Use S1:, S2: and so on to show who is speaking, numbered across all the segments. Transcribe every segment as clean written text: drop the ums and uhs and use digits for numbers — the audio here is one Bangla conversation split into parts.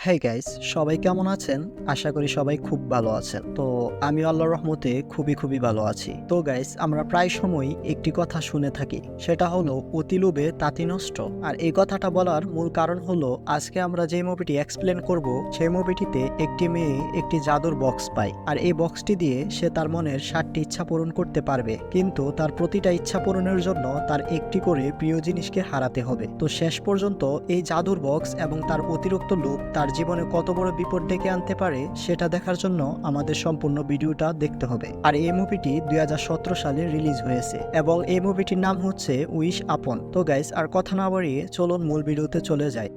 S1: হাই গাইস, সবাই কেমন আছেন? আশা করি সবাই খুব ভালো আছেন। তো আমি আল্লাহর রহমতে খুবই ভালো আছি। তো গাইস, আমরা প্রায় সময় একটি কথা শুনে থাকি, সেটা হলো অতি লোভে তাঁতি নষ্ট। আর এই কথাটা বলার মূল কারণ হলো আজকে আমরা যে মুভিটি এক্সপ্লেন করব, সেই মুভিটিতে একটি মেয়ে একটি জাদুর বক্স পায়, আর এই বক্সটি দিয়ে সে তার মনের 7টি ইচ্ছা পূরণ করতে পারবে। কিন্তু তার প্রতিটা ইচ্ছা পূরণের জন্য তার একটি করে প্রিয় জিনিসকে হারাতে হবে। তো শেষ পর্যন্ত এই জাদুর বক্স এবং তার অতিরিক্ত লোভ তার জীবনে কত বড় বিপদ ডেকে আনতে পারে সেটা দেখার জন্য আমাদের সম্পূর্ণ ভিডিওটা দেখতে হবে। আর এই মুভিটি 2017 সালে রিলিজ হয়েছে এবং এই মুভিটির নাম হচ্ছে উইশ আপন। তো গাইস, আর কথা না বাড়িয়ে চলুন মূল ভিডিওতে চলে যাই।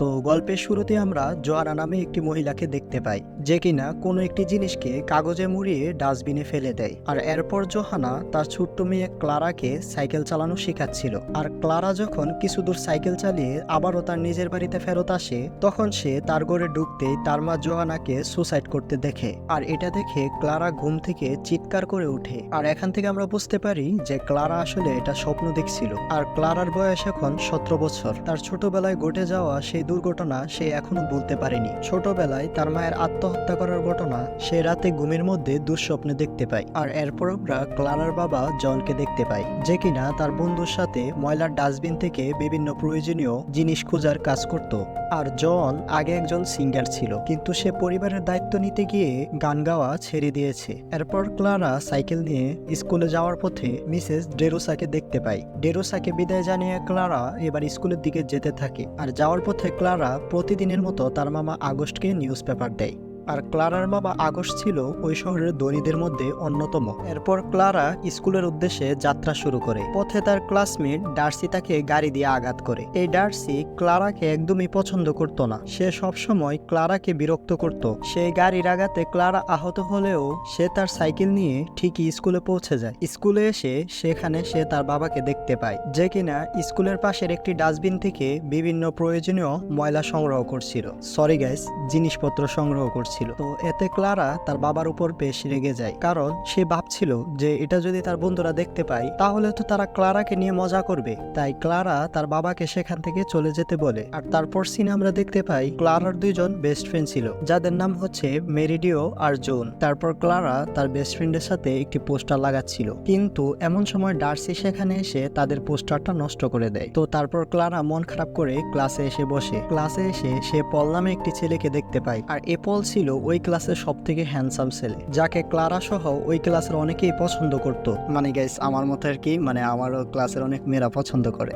S1: তো গল্পের শুরুতে আমরা জোয়ানা নামে একটি মহিলাকে দেখতে পাই, যে কিনা কোনো একটি জিনিসকে কাগজে মুড়িয়ে ডাস্টবিনে ফেলে দেয়। আর এরপর জোহানা তার ছোট্ট মেয়ে ক্লারাকে সাইকেল চালানো শেখাচ্ছিল। আর ক্লারা যখন কিছু দূর সাইকেল চালিয়ে আবারও তার নিজের বাড়িতে ফেরত আসে, তখন সে তার ঘরে ঢুকতেই তার মা জোহানাকে সুসাইড করতে দেখে। আর এটা দেখে ক্লারা ঘুম থেকে চিৎকার করে ওঠে। আর এখান থেকে আমরা বুঝতে পারি যে ক্লারা আসলে এটা স্বপ্ন দেখছিল। আর ক্লারার বয়স এখন 17 বছর। তার ছোটবেলায় ঘটে যাওয়া সেই দুর্ঘটনা সে এখনো ভুলতে পারেনি। ছোটবেলায় তার মায়ের আত্মহত্যা করার ঘটনা সে রাতে ঘুমের মধ্যে দুঃস্বপ্নে দেখতে পায়। আর এরপর আমরা ক্লারার বাবা জনকে দেখতে পাই, যে কিনা তার বন্ধুর সাথে ময়লার ডাস্টবিন থেকে বিভিন্ন প্রয়োজনীয় জিনিস খোঁজার কাজ করত। আর জন আগে একজন সিঙ্গার ছিল, কিন্তু সে পরিবারের দায়িত্ব নিতে গিয়ে গান গাওয়া ছেড়ে দিয়েছে। এরপর ক্লারা সাইকেল নিয়ে স্কুলে যাওয়ার পথে মিসেস ডেরোসাকে দেখতে পায়। ডেরোসাকে বিদায় জানিয়ে ক্লারা এবার স্কুলের দিকে যেতে থাকে। আর যাওয়ার পথে ক্লারা প্রতিদিনের মতো তার মামা আগস্টকে নিউজ পেপার দেয়। আর ক্লারার বাবা আগস্ট ছিল ওই শহরের ধনীদের মধ্যে অন্যতম। এরপর ক্লারা স্কুলের উদ্দেশ্যে যাত্রা শুরু করে। পথে তার ক্লাসমেট ডার্সি তাকে গাড়ি দিয়ে আঘাত করে। এই ডার্সি ক্লারাকে একদমই পছন্দ করত না, সে সবসময় ক্লারাকে বিরক্ত করত। সেই গাড়ির আঘাতে ক্লারা আহত হলেও সে তার সাইকেল নিয়ে ঠিকই স্কুলে পৌঁছে যায়। স্কুলে এসে সেখানে সে তার বাবাকে দেখতে পায়, যে কিনা স্কুলের পাশের একটি ডাস্টবিন থেকে বিভিন্ন প্রয়োজনীয় ময়লা সংগ্রহ করছিল। সরি গাইস, জিনিসপত্র সংগ্রহ করছিল। তো এতে ক্লারা তার বাবার উপর বেশ রেগে যায়, কারণ সে ভাবছিল যে এটা যদি তার বন্ধুরা দেখতে পায় তাহলে তো তারা ক্লারাকে নিয়ে মজা করবে। তাই ক্লারা তার বাবাকে সেখান থেকে চলে যেতে বলে। আর তারপর সিনে আমরা দেখতে পাই ক্লারার দুইজন বেস্ট ফ্রেন্ড ছিল, যাদের নাম হচ্ছে মেরিডিও আর জোন। তারপর ক্লারা তার বেস্ট ফ্রেন্ডের সাথে একটি পোস্টার লাগাচ্ছিল, কিন্তু এমন সময় ডার্সি সেখানে এসে তাদের পোস্টারটা নষ্ট করে দেয়। তো তারপর ক্লারা মন খারাপ করে ক্লাসে এসে বসে। ক্লাসে এসে সে পল নামে একটি ছেলেকে দেখতে পায়। আর এ পল ছিল ওই ক্লাসের সব থেকে হ্যান্ডসাম ছেলে, যাকে ক্লারা সহ ওই ক্লাসের অনেকেই পছন্দ করত। মানে গাইস, আমার মতো আর কি, মানে আমারও ক্লাসের অনেক মেয়েরা পছন্দ করে।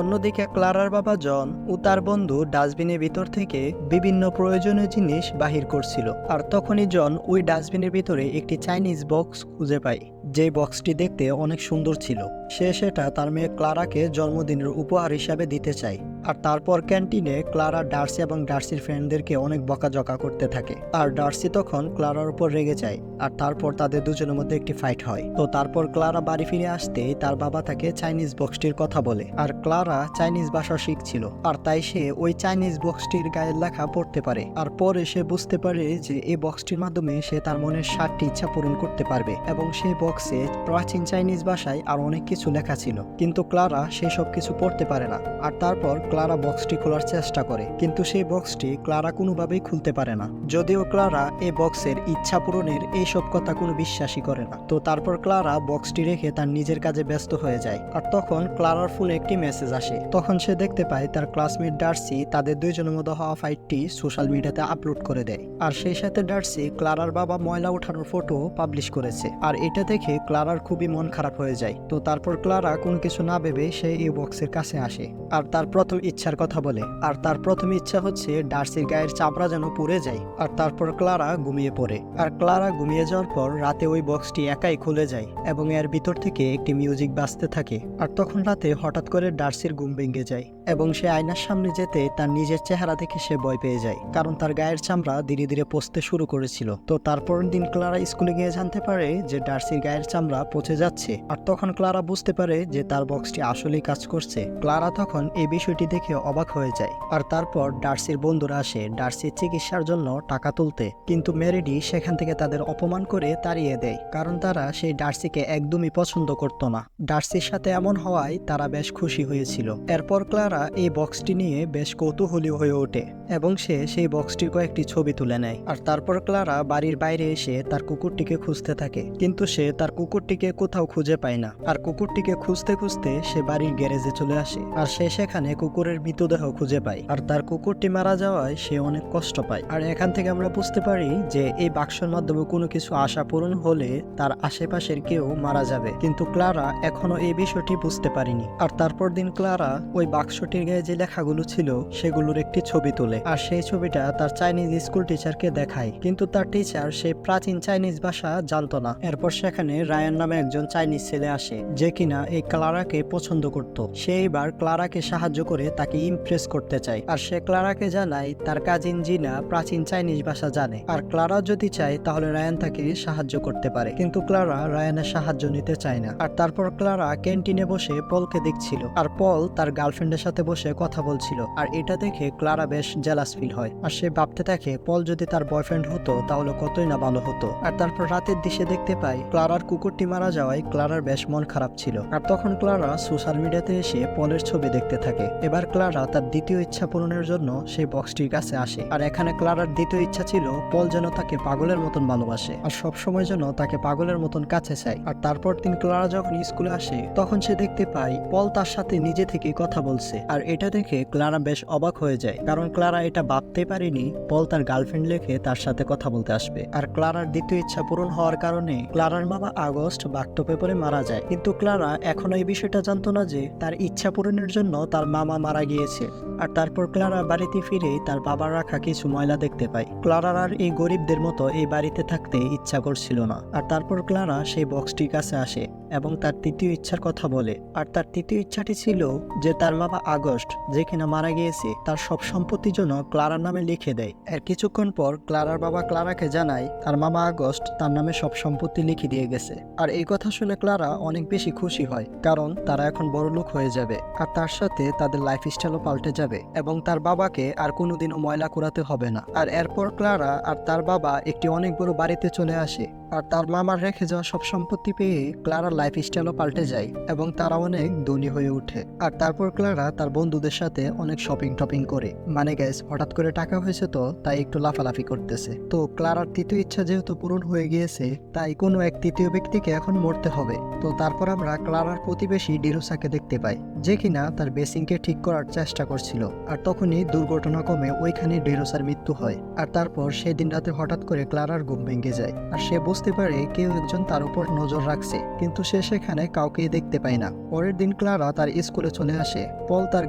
S1: অন্যদিকে ক্লারার বাবা জন ও তার বন্ধু ডাস্টবিনের ভিতর থেকে বিভিন্ন প্রয়োজনীয় জিনিস বাহির করছিল। আর তখনই জন ওই ডাস্টবিনের ভিতরে একটি চাইনিজ বক্স খুঁজে পায়, যে বক্সটি দেখতে অনেক সুন্দর ছিল। সে সেটা তার মেয়ে ক্লারাকে জন্মদিনের উপহার হিসাবে দিতে চায়। আর তারপর ক্যান্টিনে ক্লারা ডার্সি এবং ডার্সির ফ্রেন্ডদেরকে অনেক বকাঝকা করতে থাকে। আর ডার্সি তখন ক্লারার উপর রেগে যায়। আর তারপর তাদের দুজনের মধ্যে একটি ফাইট হয়। তো তারপর ক্লারা বাড়ি ফিরে আসতেই তার বাবা তাকে চাইনিজ বক্সটির কথা বলে। আর ক্লারা চাইনিজ ভাষা শিখছিল, আর তাই সে ওই চাইনিজ বক্সটির গায়ের লেখা পড়তে পারে। আর পরে সে বুঝতে পারে যে এই বক্সটির মাধ্যমে সে তার মনের 7টি ইচ্ছা পূরণ করতে পারবে। এবং সেই বক্সে প্রাচীন চাইনিজ ভাষায় আর অনেক কিছু লেখা ছিল, কিন্তু ক্লারা সেই সব কিছু পড়তে পারে না। আর তারপর ক্লারা বক্সটি খোলার চেষ্টা করে, কিন্তু সেই বক্সটি ক্লারা কোনোভাবেই খুলতে পারে না, যদিও ক্লারা এই বক্সের ইচ্ছা পূরণের এইসব কথা কোনো বিশ্বাসই করে না। তো তারপর ক্লারা বক্সটি রেখে তার নিজের কাজে ব্যস্ত হয়ে যায়। আর তখন ক্লারার ফোনে একটি মেসেজ আসে। তখন সে দেখতে পায় তার ক্লাসমেট ডার্সি তাদের দুইজনের মধ্যে হওয়া ফাইটটি সোশ্যাল মিডিয়াতে আপলোড করে দেয়। আর সেই সাথে ডার্সি ক্লারার বাবা ময়লা ওঠানোর ফটো পাবলিশ করেছে। আর এটা দেখে ক্লারার খুবই মন খারাপ হয়ে যায়। তো তারপর ক্লারা কোনো কিছু না ভেবে সে এই বক্সের কাছে আসে আর তার প্রথম ইচ্ছার কথা বলে। আর তার প্রথম ইচ্ছা হচ্ছে ডার্সির গায়ের চামড়া যেন পুড়ে যায়। আর তারপর ক্লারা ঘুমিয়ে পড়ে। আর ক্লারা ঘুমিয়ে যাওয়ার পর রাতে ওই বক্সটি একাই খুলে যায় এবং এর ভিতর থেকে একটি মিউজিক বাজতে থাকে। আর তখন রাতে হঠাৎ করে ডার্সির ঘুম ভেঙে যায় এবং সে আয়নার সামনে যেতে তার নিজের চেহারা দেখে সে ভয় পেয়ে যায়, কারণ তার গায়ের চামড়া ধীরে ধীরে পচতে শুরু করেছিল। তো তারপর দিন ক্লারা স্কুলে গিয়ে জানতে পারে যে ডার্সির গায়ের চামড়া পচে যাচ্ছে। আর তখন ক্লারা বুঝতে পারে যে তার বক্সটি আসলেই কাজ করছে। ক্লারা তখন এই বিষয়টি দেখে অবাক হয়ে যায়। আর তারপর ডার্সির বন্ধুরা আসে ডার্সির চিকিৎসার জন্য টাকা তুলতে, কিন্তু মেরিডি সেখান থেকে তাদের অপমান করে তাড়িয়ে দেয়, কারণ তারা সেই ডার্সিকে একদমই পছন্দ করত না। ডার্সির সাথে এমন হওয়ায় তারা বেশ খুশি হয়েছিল। এরপর ক্লারা এই বক্সটি নিয়ে বেশ কৌতূহলী হয়ে ওঠে এবং সে সেই বক্সটির কয়েকটি ছবি তুলে নেয়। আর তারপর ক্লারা বাড়ির বাইরে এসে তার কুকুরটিকে খুঁজতে থাকে, কিন্তু সে তার কুকুরটিকে কোথাও খুঁজে পায় না। আর কুকুরটিকে খুঁজতে খুঁজতে সে বাড়ির গ্যারেজে চলে আসে, আর সে সেখানে কুকুরের মৃতদেহ খুঁজে পায়। আর তার কুকুরটি মারা যাওয়ায় সে অনেক কষ্ট পায়। আর এখান থেকে আমরা বুঝতে পারি যে এই বাক্সের মাধ্যমে কোনো কিছু আশা পূরণ হলে তার আশেপাশের কেউ মারা যাবে, কিন্তু ক্লারা এখনো এই বিষয়টি বুঝতে পারেনি। আর তারপর দিন ক্লারা ওই বাক্সটির গায়ে যে লেখাগুলো ছিল সেগুলোর একটি ছবি তোলে, আর সেই ছবিটা তার চাইনিজ স্কুল টিচারকে দেখায়, কিন্তু তার টিচার সেই প্রাচীন চাইনিজ ভাষা জানতো না। এরপর সেখানে রায়ান নামে একজন চাইনিজ ছেলে আসে, যে কিনা এই ক্লারাকে পছন্দ করত। সে এবার ক্লারাকে সাহায্য করে তাকে ইমপ্রেস করতে চায়, আর সে ক্লারাকে জানায় তার কাজিন জিনা প্রাচীন চাইনিজ ভাষা জানে, আর ক্লারা যদি চায় তাহলে রায়ান তাকে সাহায্য করতে পারে। কিন্তু ক্লারা রায়ানের সাহায্য নিতে চায় না। আর তারপর ক্লারা ক্যান্টিনে বসে পলকে দেখছিল, আর পল তার গার্লফ্রেন্ডের সাথে বসে কথা বলছিল। আর এটা দেখে ক্লারা বেশ জেলাস ফিল হয়, আর সে ভাবতে থাকে পল যদি তার বয়ফ্রেন্ড হতো তাহলে কতই না ভালো হতো। আর তারপর রাতের দিশে দেখতে পাই ক্লারার কুকুরটি মারা যাওয়ায় ক্লারার বেশ মন খারাপ ছিল। আর তখন ক্লারা সোশ্যাল মিডিয়াতে এসে পলের ছবি দেখতে থাকে। এবার ক্লারা তার দ্বিতীয় ইচ্ছা পূরণের জন্য সেই বক্সটির কাছে আসে, আর এখানে ক্লারার দ্বিতীয় ইচ্ছা ছিল পল যেন তাকে পাগলের মতন ভালোবাসে, আর সবসময় যেন তাকে পাগলের মতন কাছে চায়। আর তারপর দিন ক্লারা যখন স্কুলে আসে তখন সে দেখতে পায় পল তার সাথে নিজে থেকে কথা বলছে। আর এটা দেখে ক্লারা বেশ অবাক হয়ে যায়, কারণ ক্লারা এটা ভাবতে পারেনি পল তার গার্লফ্রেন্ড লেখে তার সাথে কথা বলতে আসবে। আর ক্লারার দ্বিতীয় ইচ্ছা পূরণ হওয়ার কারণে ক্লারার বাবা আগস্ট বাগটোপে পড়ে মারা যায়, কিন্তু ক্লারা এখনো এই বিষয়টা জানতো না যে তার ইচ্ছা পূরণের জন্য তার মামা মারা গিয়েছে। আর তারপর ক্লারা বাড়িতে ফিরে তার বাবার রাখা কিছু ময়লা দেখতে পায়। ক্লারার আর এই গরিবদের মতো এই বাড়িতে থাকতে ইচ্ছা করছিল না। আর তারপর ক্লারা সেই বক্সটির কাছে আসে এবং তার তৃতীয় ইচ্ছার কথা বলে। আর তার তৃতীয় ইচ্ছাটি ছিল যে তার বাবা আগস্ট, যে কিনা মারা গিয়েছে, তার সব সম্পত্তি যেন ক্লারার নামে লিখে দেয়। এর কিছুক্ষণ পর ক্লারার বাবা ক্লারাকে জানায় তার মামা আগস্ট তার নামে সব সম্পত্তি লিখে দিয়ে গেছে। আর এই কথা শুনে ক্লারা অনেক বেশি খুশি হয়, কারণ তারা এখন বড়লোক হয়ে যাবে, আর তার সাথে তাদের লাইফস্টাইলও পাল্টে যাবে এবং তার বাবাকে আর কোনোদিনও ময়লা কুড়াতে হবে না। আর এরপর ক্লারা আর তার বাবা একটি অনেক বড় বাড়িতে চলে আসে, আর তার মামার রেখে যাওয়া সব সম্পত্তি পেয়ে ক্লারার লাইফস্টাইলও পাল্টে যায় এবং তারা অনেক ধনী হয়ে ওঠে। আর তারপর ক্লারা তার বন্ধুদের সাথে অনেক শপিং টপিং করে, মানে গাইস হঠাৎ করে টাকা হয়েছে তো তাই একটু লাফালাফি করতেছে। তো ক্লারার তৃতীয় ইচ্ছা যেহেতু পূরণ হয়ে গিয়েছে তাই কোনো এক তৃতীয় ব্যক্তিকে এখন মরতে হবে। তো তারপর আমরা ক্লারার প্রতিবেশী ডিরোসাকে দেখতে পাই, যে কিনা তার বেসিংকে ঠিক করার চেষ্টা করছিল। আর তখনই দুর্ঘটনা কমে ওইখানে ডিরোসার মৃত্যু হয়। আর তারপর সেদিন রাতে হঠাৎ করে ক্লারার ঘুম ভেঙে যায়, আর সে বুঝতে পারে কেউ একজন তার উপর নজর রাখছে, কিন্তু সে সেখানে কাউকেই দেখতে পায় না। পরের দিন ক্লারা তার স্কুলে চলে আসে। পল তার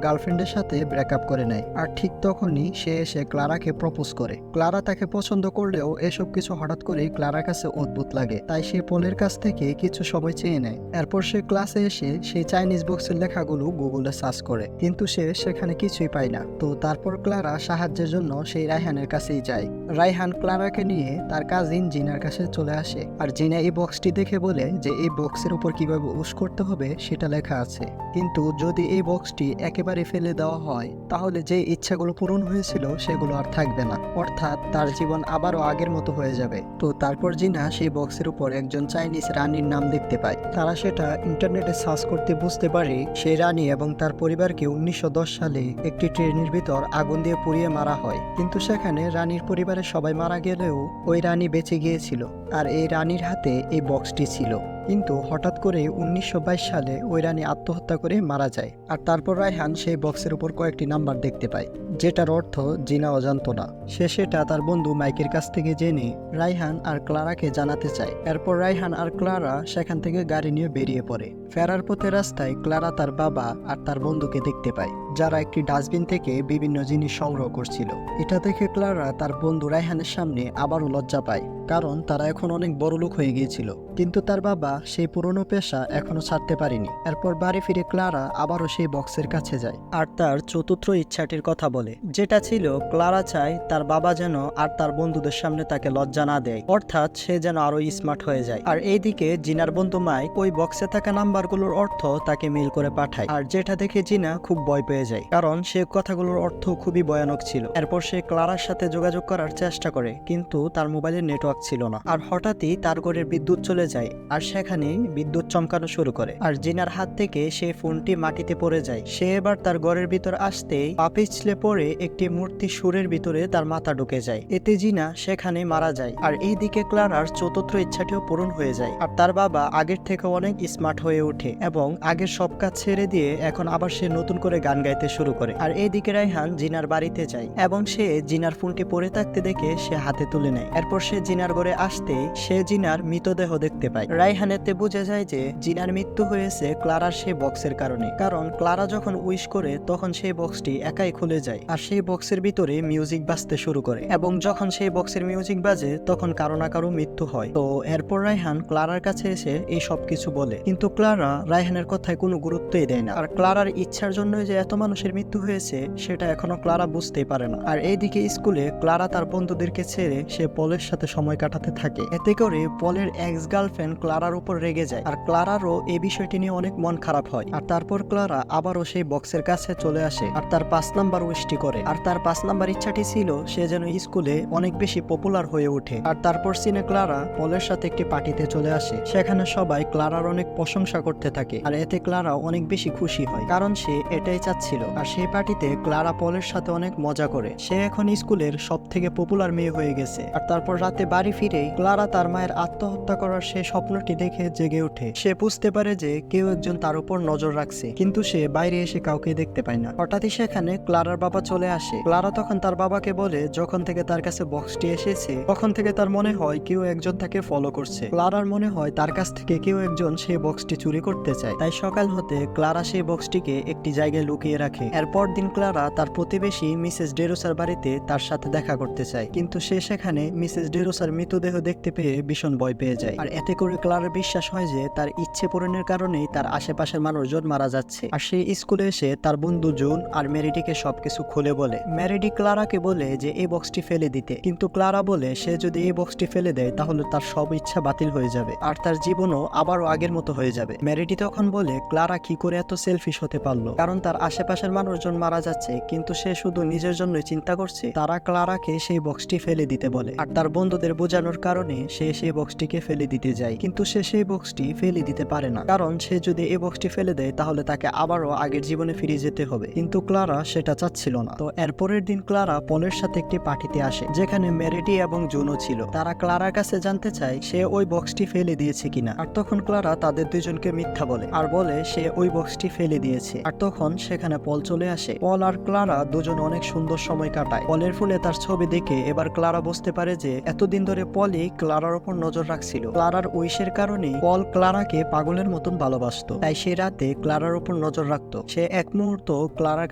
S1: গার্লফ্রেন্ডের সাথে ব্রেকআপ করে নেয়, আর ঠিক তখনই সে এসে ক্লারাকে প্রপোজ করে। ক্লারা তাকে পছন্দ করলেও এসব কিছু হঠাৎ করে ক্লারার কাছে অদ্ভুত লাগে, তাই সে পলের কাছ থেকে কিছু সময় চেয়ে নেয়। এরপর সে ক্লাসে এসে সেই চাইনিজ বক্সের লেখাগুলো গুগলে সার্চ করে, কিন্তু সে সেখানে কিছুই পায় না। তো তারপর ক্লারা সাহায্যের জন্য সেই রায়হানের কাছেই যায়। রায়হান ক্লারাকে নিয়ে তার কাজিন জিনার কাছে চলে আসে, আর জিনা এই বক্সটি দেখে বলে যে এই বক্সের উপর কিভাবে উস করতে হবে সেটা লেখা আছে, কিন্তু যদি এই বক্সটি একেবারে ফেলে দেওয়া হয় তাহলে যে ইচ্ছাগুলো পূরণ হয়েছিল সেগুলো আর থাকবে না, অর্থাৎ তার জীবন আবারও আগের মতো হয়ে যাবে। তো তারপর জিনা সেই বক্সের উপর একজন চাইনিজ রানীর নাম দেখতে পায়। তারা সেটা ইন্টারনেটে সার্চ করতে বুঝতে পারে সেই রানী এবং তার পরিবারকে 1910 সালে একটি ট্রেনের ভিতর আগুন দিয়ে পুড়িয়ে মারা হয়, কিন্তু সেখানে রানীর পরিবারের সবাই মারা গেলেও ওই রানী বেঁচে গিয়েছিল, আর এই রানীর হাতে এই বক্সটি ছিল। কিন্তু হঠাৎ করে 1922 সালে ওই রানী আত্মহত্যা করে মারা যায়। আর তারপর রায়হান সেই বক্সের উপর কয়েকটি নাম্বার দেখতে পায়, যেটার অর্থ জিনা অজান্ত না। সে সেটা তার বন্ধু মাইকের কাছ থেকে জেনে রায়হান আর ক্লারাকে জানাতে চায়। এরপর রায়হান আর ক্লারা সেখান থেকে গাড়ি নিয়ে বেরিয়ে পড়ে। ফেরার পথে রাস্তায় ক্লারা তার বাবা আর তার বন্ধুকে দেখতে পায়, যারা একটি ডাস্টবিন থেকে বিভিন্ন জিনিস সংগ্রহ করছিল। এটা দেখে ক্লারা তার বন্ধু রায়হানের সামনে আবারও লজ্জা পায়, কারণ তারা এখন অনেক বড়লোক হয়ে গিয়েছিল। কিন্তু তার বাবা সেই পুরনো পেশা এখনো ছাড়তে পারেনি। এরপর বাড়ি ফিরে ক্লারা আবারও সেই বক্সের কাছে যায় আর তার চতুর্থ ইচ্ছাটির কথা বলে, যেটা ছিল ক্লারা চায় তার বাবা যেন আর তার বন্ধুদের সামনে তাকে লজ্জা না দেয়, অর্থাৎ সে যেন আরো স্মার্ট হয়ে যায়। আর এইদিকে জিনার বন্ধু মাইক ওই বক্সে থাকা নাম্বারগুলোর অর্থ তাকে মেইল করে পাঠায়, আর যেটা দেখে জিনা খুব ভয় পেয়ে যায়, কারণ সে কথাগুলোর অর্থ খুবই ভয়ানক ছিল। এরপর সে ক্লারার সাথে যোগাযোগ করার চেষ্টা করে, কিন্তু তার মোবাইলের নেটওয়ার্ক ছিল না। আর হঠাৎই তার ঘরের বিদ্যুৎ চলে যায়, আর সেখানে বিদ্যুৎ চমকানো শুরু করে, আর জিনার হাত থেকে সেই ফোনটি মাটিতে পড়ে যায়। সে এবার তার ঘরের ভিতর আসতেই পা পিছলে পড়ে একটি মূর্তি সুরের ভিতরে তার মাথা ঢুকে যায়। এতে জিনা সেখানে মারা যায়। আর এইদিকে ক্লারার চতুর্থ ইচ্ছাটিও পূরণ হয়ে যায়, আর তার বাবা আগের থেকে অনেক স্মার্ট হয়ে ওঠে এবং আগের সব কাজ ছেড়ে দিয়ে এখন আবার সে নতুন করে গান গাইতে শুরু করে। আর এইদিকে রায়হান জিনার বাড়িতে যায় এবং সে জিনার ফোনটি পড়ে থাকতে দেখে সে হাতে তুলে নেয়। এরপর সে জিনার ঘরে আসতে সে জিনার মৃতদেহ দেখতে পায়। রায়হান এতে বুঝে যায় যে জিনার মৃত্যু হয়েছে ক্লারার সেই বক্সের কারণে, কারণ ক্লারা যখন উইশ করে তখন সেই বক্সটি একাই খুলে যায়, আর সেই বক্সের ভিতরে মিউজিক বাজতে শুরু করে, এবং যখন সেই বক্সের মিউজিক বাজে তখন কারো না কারো মৃত্যু হয়। তো এরপর রায়হান ক্লারার কাছে এসে এই সব কিছু বলে, কিন্তু ক্লারা রায়হানের কথায় কোনো গুরুত্বই দেয় না। আর ক্লারার ইচ্ছার জন্য যে এত মানুষের মৃত্যু হয়েছে সেটা এখনো ক্লারা বুঝতেই পারে না। আর এইদিকে স্কুলে ক্লারা তার বন্ধুদেরকে ছেড়ে সে পলের সাথে সময় কাটাতে থাকে। এতে করে পলের এক্স গার্লফ্রেন্ড ক্লারার উপর রেগে যায়, আর ক্লারারও এই বিষয়টি নিয়ে অনেক মন খারাপ হয়। আর তারপর ক্লারা আবারও সেই বক্সের কাছে চলে আসে আর তার 5 নাম্বার উইশটি করে। আর তার 5 নাম্বার ইচ্ছাটি ছিল সে যেন স্কুলে অনেক বেশি পপুলার হয়ে ওঠে। আর তারপর সিনে ক্লারা পলের সাথে একটি পার্টিতে চলে আসে, সেখানে সবাই ক্লারার অনেক প্রশংসা করতে থাকে, আর এতে ক্লারা অনেক বেশি খুশি হয়, কারণ সে এটাই চাচ্ছিল। আর সেই পার্টিতে ক্লারা পলের সাথে অনেক মজা করে, সে এখন স্কুলের সব থেকে পপুলার মেয়ে হয়ে গেছে। আর তারপর রাতে বাড়ি ফিরে ক্লারা তার মায়ের আত্মহত্যা করার সেই স্বপ্নটি দেখে জেগে ওঠে। সে বুঝতে পারে যে কেউ একজন তার উপর নজর রাখছে, কিন্তু সে বাইরে এসে কাউকে দেখতে পায় না। হঠাৎই সেখানে ক্লারার বাবা চলে আসে। ক্লারা তখন তার বাবাকে বলে যখন থেকে তার কাছে বক্সটি এসেছে তখন থেকে তার মনে হয় কেউ একজন তাকে ফলো করছে। ক্লারার মনে হয় তার কাছ থেকে কেউ একজন সেই বক্সটি চুরি করতে চায়, তাই সকাল হতে ক্লারা সেই বক্সটিকে একটি জায়গায় লুকিয়ে রাখে। এরপর দিন ক্লারা তার প্রতিবেশী মিসেস ডেরোসার বাড়িতে তার সাথে দেখা করতে চায়, কিন্তু সে সেখানে মিসেস ডেরোসার মৃতদেহ দেখতে পেয়ে ভীষণ ভয় পেয়ে যায়। আর এতে করে ক্লারার বিশ্বাস হয় যে তার ইচ্ছে পূরণের কারণেই তার আশেপাশের মানুষজন মারা যাচ্ছে। আর সে স্কুলে এসে তার বন্ধু জুন আর মেরিডিকে সবকিছু খুলে বলে। মেরিডি ক্লারাকে বলে যে এই বক্সটি ফেলে দিতে, কিন্তু ক্লারা বলে সে যদি এই বক্সটি ফেলে দেয় তাহলে তার সব ইচ্ছা বাতিল হয়ে যাবে আর তার জীবনও আবারও আগের মতো হয়ে যাবে। মেরিডি তখন বলে ক্লারা কি করে এত সেলফিশ হতে পারলো, কারণ তার আশেপাশের মানুষজন মারা যাচ্ছে কিন্তু সে শুধু নিজের জন্যই চিন্তা করছে। তারা ক্লারাকে সেই বক্সটি ফেলে দিতে বলে, আর তার বন্ধুদের বোঝানোর কারণে সে সেই বক্সটিকে ফেলে দিতে যায়, কিন্তু সে সেই বক্সটি ফেলে দিতে পারে না, কারণ সে যদি এই বক্সটি ফেলে দেয় তাহলে তাকে আবারও আগের জীবনে ফিরে যেতে হবে, কিন্তু ক্লারা সেটা চাচ্ছিল না। তো এরপরের দিন ক্লারা পলের সাথে একটি পার্টিতে আসে, যেখানে মেরিডি এবং জুনও ছিল। তারা ক্লারার কাছে জানতে চায় সে ওই বক্সটি ফেলে দিয়েছে কিনা, আর তখন ক্লারা তাদের দুজনকে মিথ্যা বলে আর বলে সে ওই বক্সটি ফেলে দিয়েছে। আর তখন সেখানে পল চলে আসে। পল আর ক্লারা দুজন অনেক সুন্দর সময় কাটায়। পলের ফুলে তার ছবি দেখে এবার ক্লারা বুঝতে পারে যে এতদিন ধরে পলই ক্লারার উপর নজর রাখছিল। ক্লারার উইশের কারণে পল ক্লারাকে পাগলের মতন ভালোবাসতো, তাই সে রাতে ক্লারার উপর নজর রাখতো। সে এক মুহূর্ত ক্লারার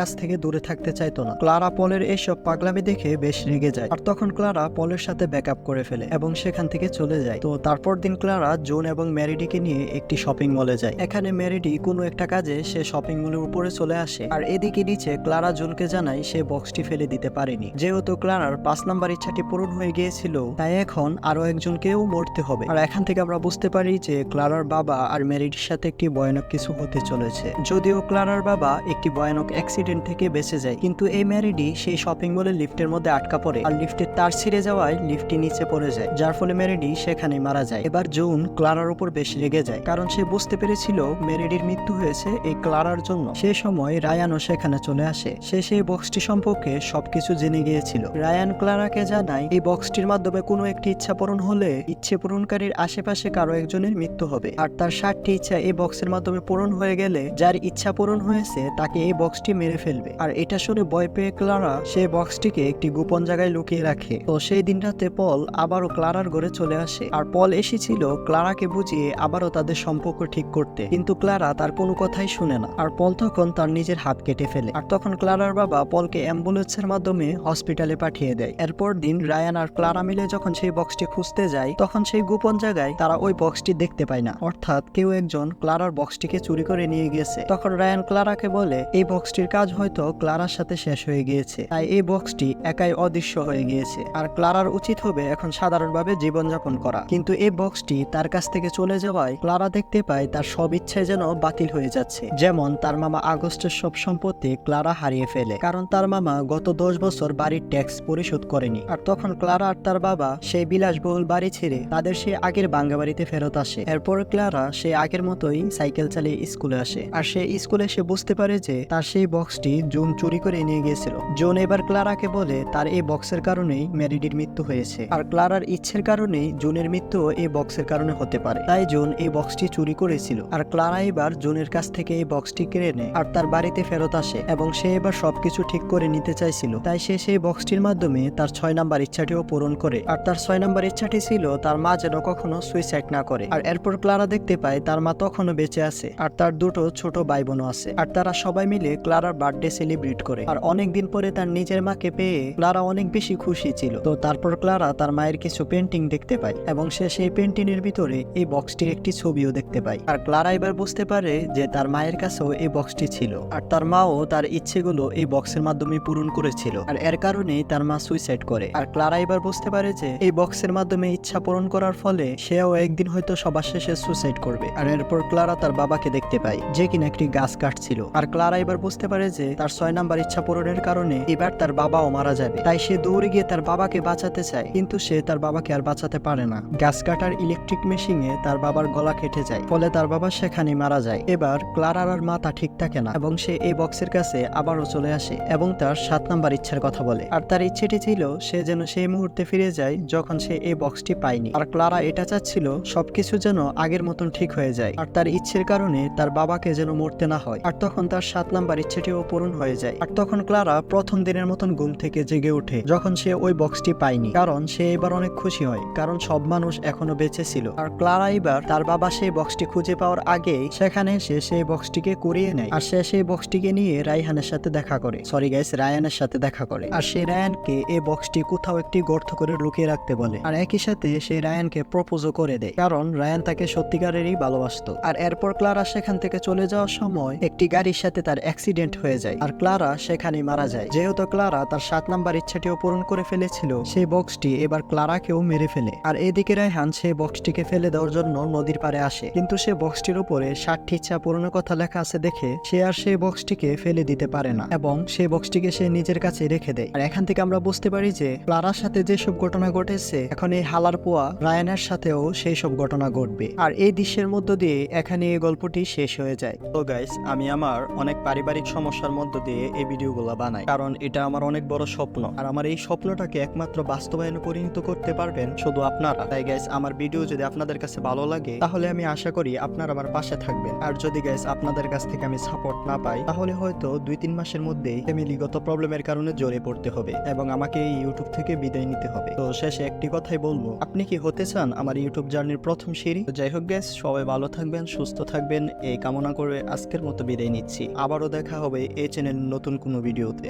S1: কাছ থেকে দূরে থাকতে চাইতো না। ক্লারা পলের এইসব পাগলামি দেখে বেশ রেগে যায়, আর তখন ক্লারা পলের সাথে ব্যাকআপ করে ফেলে এবং সেখান থেকে চলে যায়। তো তারপর দিন ক্লারা জুন এবং মেরিডিকে নিয়ে একটি শপিং মলে যায়। এখানে মেরিডি কোনো একটা কাজে সে শপিং মলের উপরে চলে আসে, আর এদিকে নিচে ক্লারা জুনকে জানায় সে বক্সটি ফেলে দিতে পারেনি। যেহেতু ক্লারার 5 নাম্বার ইচ্ছাটি পূরণ হয়ে গিয়েছিল, তাই এখন আরো একজনকেও মরতে হবে। আর এখান থেকে আমরা বুঝতে পারি যে ক্লারার বাবা আর মেরিডির সাথে একটি ভয়ানক কিছু হতে চলেছে। যদিও ক্লারার বাবা একটি ভয়ানক অ্যাক্সিডেন্ট থেকে বেঁচে যায়, কিন্তু এই মেরিডি সেই শপিং মলের লিফটের মধ্যে আটকা পড়ে, আর লিফটের তার ছিঁড়ে যাওয়ায় লিফটটি নিচে পড়ে যায়, যার ফলে মেরিডি সেখানে মারা যায়। এবার জুন ক্লারার উপর বেশ রেগে যায়, কারণ সে বুঝতে পেরেছিল মেরিডির মৃত্যু হয়েছে এই ক্লারার জন্য। সে সময় রায়ানও সেখানে চলে আসে। সে সেই বক্সটি সম্পর্কে সবকিছু জেনে গিয়েছিল। রায়ান ক্লারাকে জানায় এই বক্সটির মাধ্যমে কোনো একটি ইচ্ছা পূরণ হলে ইচ্ছে পূরণকারীর আশেপাশে কারো একজনের মৃত্যু হবে, আর তার 60টি ইচ্ছা এই বক্সের মাধ্যমে পূরণ হয়ে গেলে যার ইচ্ছা পূরণ হয়েছে তাকে এই বক্সটি মেরে ফেলবে। আর এটা শুনে ভয় পেয়ে ক্লারা সেই বক্সটিকে একটি গোপন জায়গায় লুকিয়ে রাখে। তো সেই দিন রাতে পল আবারও ক্লারার ঘরে চলে আসে, আর পল এসেছিল ক্লারাকে বুঝিয়ে আবারও তাদের সম্পর্ক ঠিক করতে, কিন্তু ক্লারা তার কোনো কথাই শুনে না। আর পল তখন তার নিজের হাত কেটে ফেলে, আর তখন ক্লারার বাবা পলকে অ্যাম্বুলেন্সের মাধ্যমে হসপিটালে পাঠিয়ে দেয়। এরপর দিন রায়ান আর ক্লারা মিলে যখন সেই বক্সটি খুঁজতে যায়, তখন সেই গোপন জায়গায় তারা ওই বক্সটি বক্সটি দেখতে পায় না, অর্থাৎ কেউ একজন ক্লারার বক্সটিকে চুরি করে নিয়ে গিয়েছে। তখন রায়ান ক্লারাকে বলে এই বক্সটির কাজ হয়তো ক্লারার সাথে শেষ হয়ে গিয়েছে, তাই এই বক্সটি একাই অদৃশ্য হয়ে গিয়েছে, আর ক্লারার উচিত হবে এখন সাধারণভাবে জীবনযাপন করা। কিন্তু এই বক্সটি তার কাছ থেকে চলে যাওয়ায় ক্লারা দেখতে পায় তার সব ইচ্ছাই যেন বাতিল হয়ে যাচ্ছে। যেমন তার মামা আগস্টের সব সম্পত্তি ক্লারা হারিয়ে ফেলে, কারণ তার মামা গত 10 বছর বাড়ির ট্যাক্স পরিশোধ করেনি। আর তখন ক্লারা আর তার বাবা সেই বিলাসবহুল বাড়ি ছেড়ে তাদের সেই আগের বাঙ্গা বাড়িতে ফেরত আসে। এরপর ক্লারা সে আগের মতোই সাইকেল চালিয়ে স্কুলে আসে, আর সে স্কুলে সে বুঝতে পারে যে তার সেই বক্সটি জুন চুরি করে নিয়ে গিয়েছিল। জুন এবার ক্লারাকে বলে তার এই বক্সের কারণেই ম্যারিডির মৃত্যু হয়েছে, আর ক্লারার ইচ্ছের কারণেই জুনের মৃত্যু এই বক্সের কারণে হতে পারে, তাই জুন এই বক্সটি চুরি করেছিল। আর ক্লারা এবার জুনের কাছ থেকে এই বক্সটি কিনে নেয় আর তার বাড়িতে ফেরত আসে, এবং সে এবার সবকিছু ঠিক করে নিতে চাইছিল। তাই সে সেই বক্সটির মাধ্যমে তার 6 নাম্বার ইচ্ছাটিও পূরণ করে। আর তার 6 নাম্বার ইচ্ছাটি ছিল তার মা যেন কখনো সুইসাইড না করে। আর এরপর ক্লারা দেখতে পায় তার মা তখনও বেঁচে আছে, আর তার দুটো ছোট ভাই বোনও আছে, আর তারা সবাই মিলে ক্লারার বার্থডে সেলিব্রেট করে। আর অনেকদিন পরে তার নিজের মাকে পেয়ে ক্লারা অনেক বেশি খুশি ছিল। তো তারপর ক্লারা তার মায়ের কিছু পেন্টিং দেখতে পায়, এবং সে সেই পেন্টিং এর ভিতরে এই বক্সটির একটি ছবিও দেখতে পায়। আর ক্লারা এবার বুঝতে পারে যে তার মায়ের কাছেও এই বক্সটি ছিল, আর তার মাও তার ইচ্ছেগুলো এই বক্সের মাধ্যমে পূরণ করেছিল, আর এর কারণেই তার মা সুইসাইড করে। আর ক্লারা এবার বুঝতে পারে যে এই বক্সের মাধ্যমে ইচ্ছা পূরণ করার ফলে সেও একদিন হয়তো সবার শেষে সুইসাইড করবে। আর এরপর ক্লারা তার বাবাকে দেখতে পায় যে কিনা একটি গাছ কাটছিল। আর ক্লারা এবার বুঝতে পারে যে তার 6 নাম্বার ইচ্ছা পূরণের কারণে এবার তার বাবাও মারা যাবে, তাই সে দৌড়ে গিয়ে তার বাবাকে বাঁচাতে চায়, কিন্তু সে তার বাবাকে আর বাঁচাতে পারে না। গাছ কাটার ইলেকট্রিক মেশিনে তার বাবার গলা কেটে যায়, ফলে তার বাবা সেখানে মারা যায়। এবার ক্লারার আর মাথা ঠিক থাকে না, এবং সে এই বক্সের কাছে আবারও চলে আসে এবং তার 7 নাম্বার ইচ্ছার কথা বলে। আর তার ইচ্ছেটি ছিল সে যেন সেই মুহূর্তে ফিরে যায় যখন সে এই বক্সটি পায়নি। আর ক্লারা এটা চাচ্ছিল সবকিছু যেন আগের মতন ঠিক হয়ে যায়, আর তার ইচ্ছের কারণে তার বাবাকে যেন মরতে না হয়। আর তখন তার 7 নাম্বার ইচ্ছেটিও পূরণ হয়ে যায়। আর তখন ক্লারা প্রথম দিনের মতন ঘুম থেকে জেগে ওঠে যখন সে ওই বক্সটি পায়নি, কারণ সে এবার অনেক খুশি হয়, কারণ সব মানুষ এখনো বেঁচে ছিল। আর ক্লারা এবার তার বাবা সেই বক্সটি খুঁজে পাওয়ার আগেই সেখানে এসে সেই বক্সটিকে কুড়িয়ে নেয়, আর সে সেই বক্সটিকে নিয়ে রায়হানের সাথে দেখা করে, রায়ানের সাথে দেখা করে। আর সে রায়ানকে এই বক্সটি কোথাও একটি গর্ত করে লুকিয়ে রাখতে বলে, আর একই সাথে সে রায়ানকে প্রপোজও করে দেয়, কারণ রায়ান তাকে সত্যিকারেরই ভালোবাসতো। আর এরপর ক্লারা সেখান থেকে চলে যাওয়ার সময় একটি গাড়ির সাথে তার অ্যাক্সিডেন্ট হয়ে যায়, আর ক্লারা সেখানে মারা যায়। যেহেতু ক্লারা তার 7 নাম্বার ইচ্ছাটিও পূরণ করে ফেলেছিল, সেই বক্সটি এবার ক্লারাকেও মেরে ফেলে। আর এদিকে রায়হান সেই বক্সটিকে ফেলে দেওয়ার জন্য নদীর পাড়ে আসে, কিন্তু সে বক্সটির উপরে 60টি ইচ্ছা পূরণের কথা লেখা আছে দেখে সে আর সেই বক্সটিকে ফেলে দিতে পারে না, এবং সেই বক্সটিকে সে নিজের কাছে রেখে দেয়। আর এখান থেকে আমরা বুঝতে পারি যে ক্লারার সাথে যেসব ঘটনা ঘটেছে এখন এই হালার পোয়া রায়ানের সাথেও সেই সব ঘটনা ঘটবে। আর এই দৃশ্যের মধ্য দিয়ে এখানে এই গল্পটি শেষ হয়ে যায়। তো গাইস, আমি আমার অনেক পারিবারিক সমস্যার মধ্য দিয়ে এই ভিডিওগুলো বানাই, কারণ এটা আমার অনেক বড় স্বপ্ন, আর আমার এই স্বপ্নটাকে একমাত্র বাস্তবায়নে পরিণত করতে পারবেন শুধু আপনারা। তাই গাইস, আমার ভিডিও যদি আপনাদের কাছে ভালো লাগে তাহলে আমি আশা করি আপনারা আমার পাশে থাকবেন। আর যদি গাইস আপনাদের কাছ থেকে আমি সাপোর্ট না পাই তাহলে হয়তো 2-3 মাসের মধ্যেই ফ্যামিলিগত প্রবলেমের কারণে জড়িয়ে পড়তে হবে এবং আমাকে এই ইউটিউব থেকে বিদায় নিতে হবে। তো শেষে একটি কথাই বলবো, আপনি কি হতে চান আমার ইউটিউব জার্নির প্রথম সিঁড়ি? যাই হোক গাইস, সবাই ভালো থাকবেন, সুস্থ থাকবেন, এই কামনা করে আজকের মতো বিদায় নিচ্ছি। আবারও দেখা হবে এই চ্যানেলের নতুন কোনো ভিডিওতে।